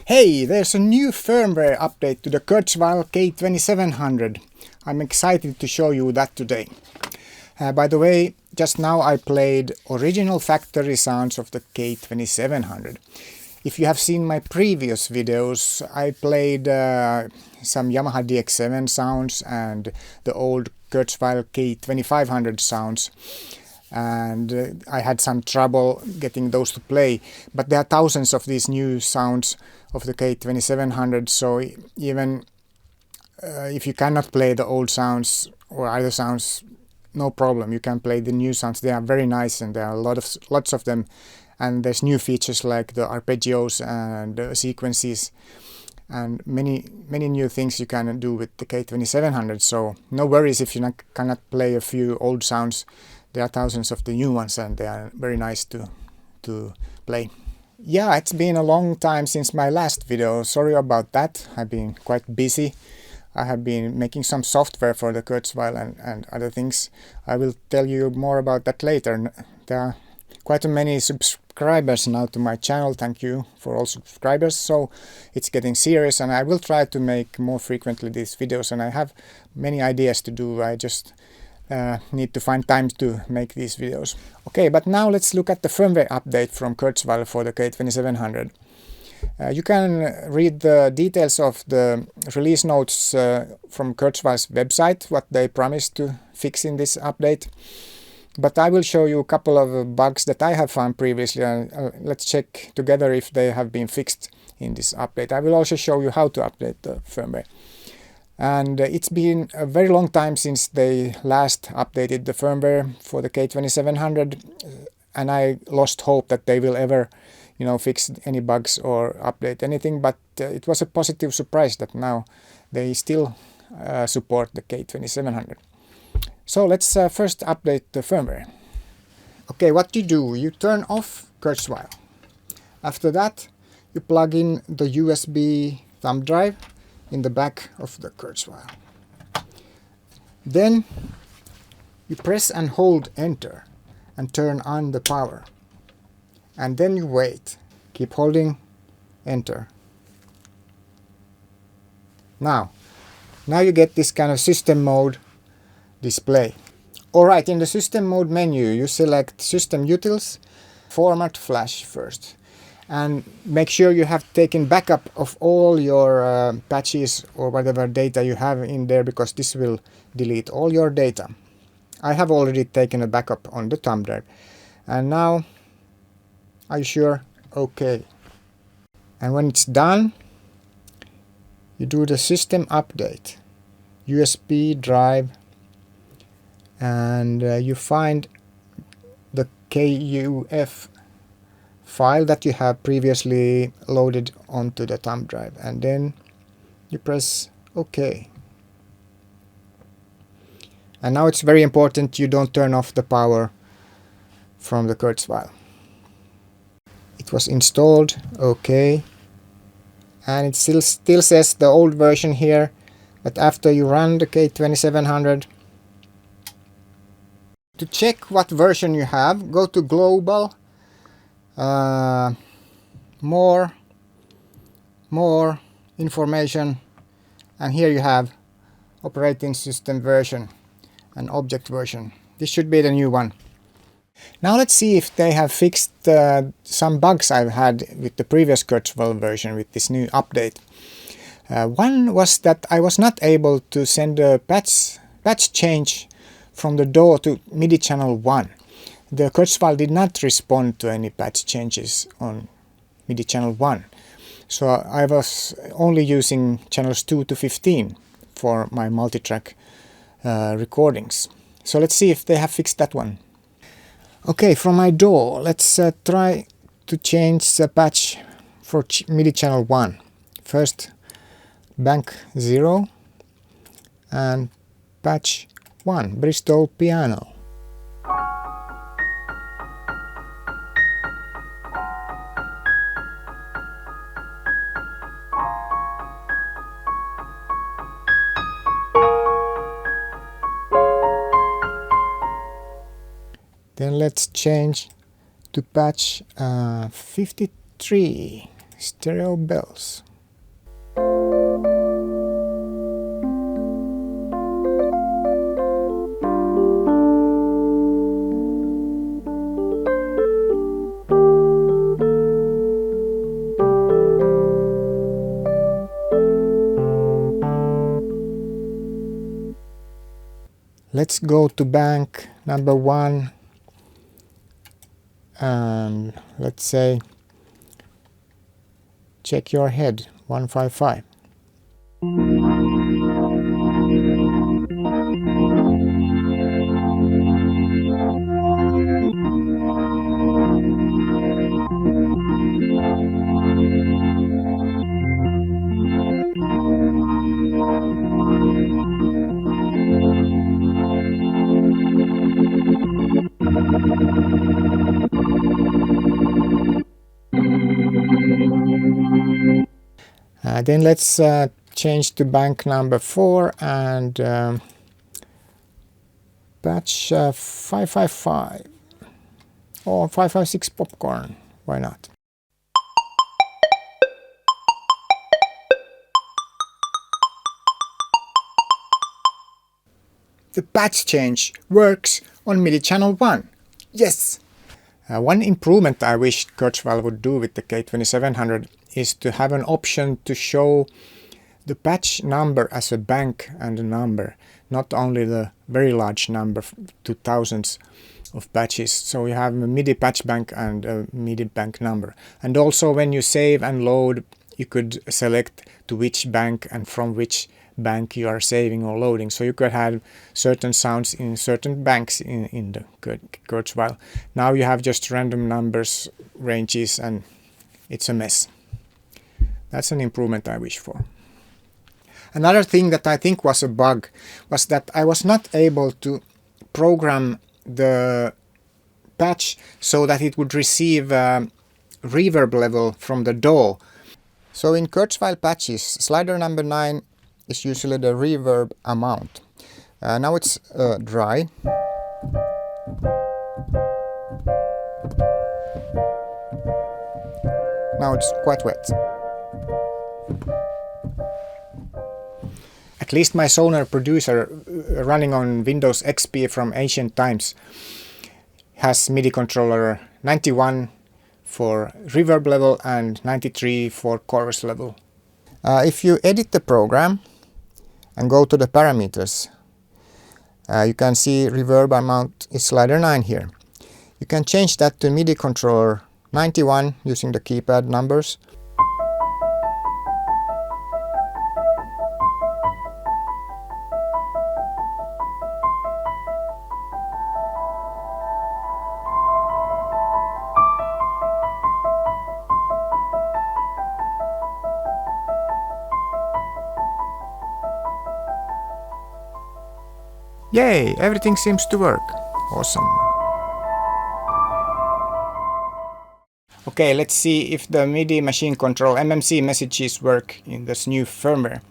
Hey, there's a new firmware update to the Kurzweil K2700. I'm excited to show you that today. By the way, just now I played original factory sounds of the K2700. If you have seen my previous videos, I played some Yamaha DX7 sounds and the old Kurzweil K2500 sounds. And I had some trouble getting those to play, but there are thousands of these new sounds of the K2700, so even if you cannot play the old sounds or other sounds, no problem, you can play the new sounds. They are very nice and there are lots of them, and there's new features like the arpeggios and sequences and many new things you can do with the K2700, so no worries if you cannot play a few old sounds. There are thousands of the new ones and they are very nice to play. Yeah, it's been a long time since my last video, sorry about that. I've been quite busy. I have been making some software for the Kurzweil and other things. I will tell you more about that later. There are quite many subscribers now to my channel. Thank you for all subscribers. So it's getting serious and I will try to make more frequently these videos, and I have many ideas to do. I just need to find time to make these videos. Okay, but now let's look at the firmware update from Kurzweil for the K2700. You can read the details of the release notes from Kurzweil's website, what they promised to fix in this update. But I will show you a couple of bugs that I have found previously, and let's check together if they have been fixed in this update. I will also show you how to update the firmware. And it's been a very long time since they last updated the firmware for the K2700, and I lost hope that they will ever, fix any bugs or update anything. But it was a positive surprise that now they still support the K2700. So let's first update the firmware. Okay, what you do? You turn off Kurzweil. After that, you plug in the USB thumb drive in the back of the Kurzweil. Then you press and hold enter, and turn on the power. And then you wait. Keep holding enter. Now you get this kind of system mode display. Alright, in the system mode menu you select System Utils, Format Flash first. And make sure you have taken backup of all your patches or whatever data you have in there, because this will delete all your data. I have already taken a backup on the thumb drive. And now, are you sure? OK. And when it's done, you do the system update, USB drive, and you find the KUF file that you have previously loaded onto the thumb drive, and then you press OK. And now it's very important you don't turn off the power from the Kurzweil. It was installed, OK, and it still says the old version here, but after you run the K2700, to check what version you have, go to Global, more information, and here you have operating system version and object version. This should be the new one. Now let's see if they have fixed some bugs I've had with the previous Kurzweil version with this new update. One was that I was not able to send a patch change from the DAW to MIDI channel 1. The Kurzweil did not respond to any patch changes on MIDI channel 1. So I was only using channels 2 to 15 for my multitrack recordings. So let's see if they have fixed that one. Okay, from my DAW, let's try to change the patch for MIDI channel 1. First, bank 0 and patch 1, Bristol piano. Then let's change to patch 53, stereo bells. Let's go to bank number 1 and let's say check your head 155. Then let's change to bank number 4 and patch 555 or 556 popcorn. Why not? The patch change works on MIDI channel 1. Yes! One improvement I wish Kurzweil would do with the K2700 is to have an option to show the patch number as a bank and a number, not only the very large number to thousands of patches. So you have a MIDI patch bank and a MIDI bank number. And also when you save and load, you could select to which bank and from which bank you are saving or loading. So you could have certain sounds in certain banks in the Kurzweil. Now you have just random numbers, ranges, and it's a mess. That's an improvement I wish for. Another thing that I think was a bug was that I was not able to program the patch so that it would receive reverb level from the DAW. So in Kurzweil patches, slider number 9 is usually the reverb amount. Now it's dry. Now it's quite wet. At least my Sonar producer running on Windows XP from ancient times has MIDI controller 91 for reverb level and 93 for chorus level. If you edit the program and go to the parameters, you can see reverb amount is slider 9 here. You can change that to MIDI controller 91 using the keypad numbers. Yay! Everything seems to work. Awesome. Okay, let's see if the MIDI machine control MMC messages work in this new firmware.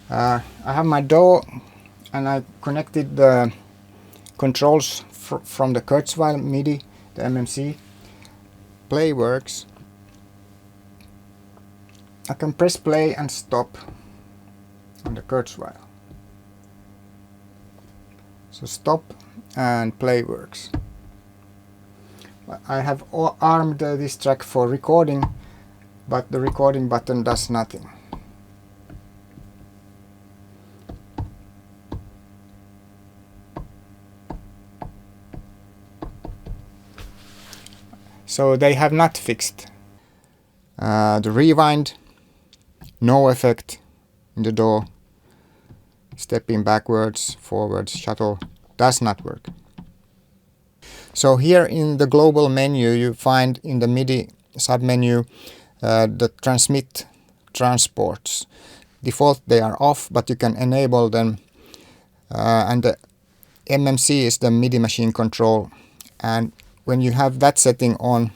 I have my DAW and I connected the controls from the Kurzweil MIDI, the MMC. Play works. I can press play and stop on the Kurzweil. So stop and play works. I have armed this track for recording, but the recording button does nothing. So they have not fixed. The rewind, no effect in the DAW. Stepping backwards, forwards, shuttle does not work. So here in the global menu you find in the MIDI submenu the transmit transports. Default they are off, but you can enable them, and the MMC is the MIDI machine control, and when you have that setting on,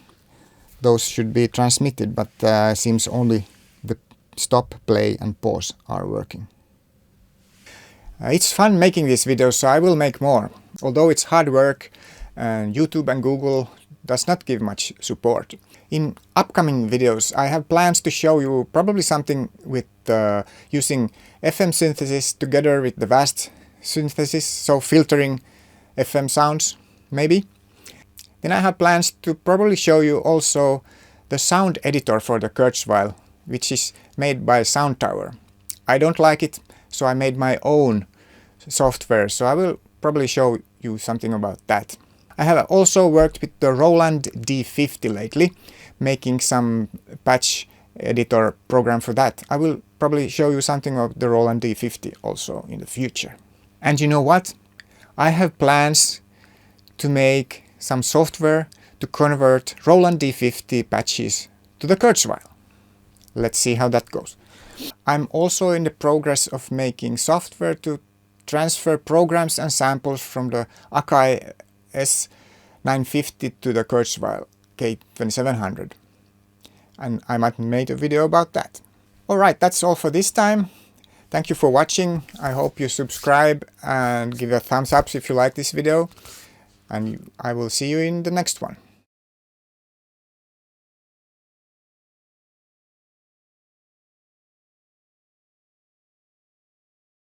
those should be transmitted, but seems only the stop, play and pause are working. It's fun making these videos, so I will make more. Although it's hard work and YouTube and Google does not give much support. In upcoming videos I have plans to show you probably something with using FM synthesis together with the vast synthesis, so filtering FM sounds maybe. Then I have plans to probably show you also the sound editor for the Kurzweil, which is made by Sound Tower. I don't like it, so I made my own software, so I will probably show you something about that. I have also worked with the Roland D50 lately, making some patch editor program for that. I will probably show you something of the Roland D50 also in the future. And you know what? I have plans to make some software to convert Roland D50 patches to the Kurzweil. Let's see how that goes. I'm also in the progress of making software to transfer programs and samples from the Akai S950 to the Kurzweil K2700. And I might make a video about that. Alright, that's all for this time. Thank you for watching. I hope you subscribe and give a thumbs up if you like this video. And I will see you in the next one.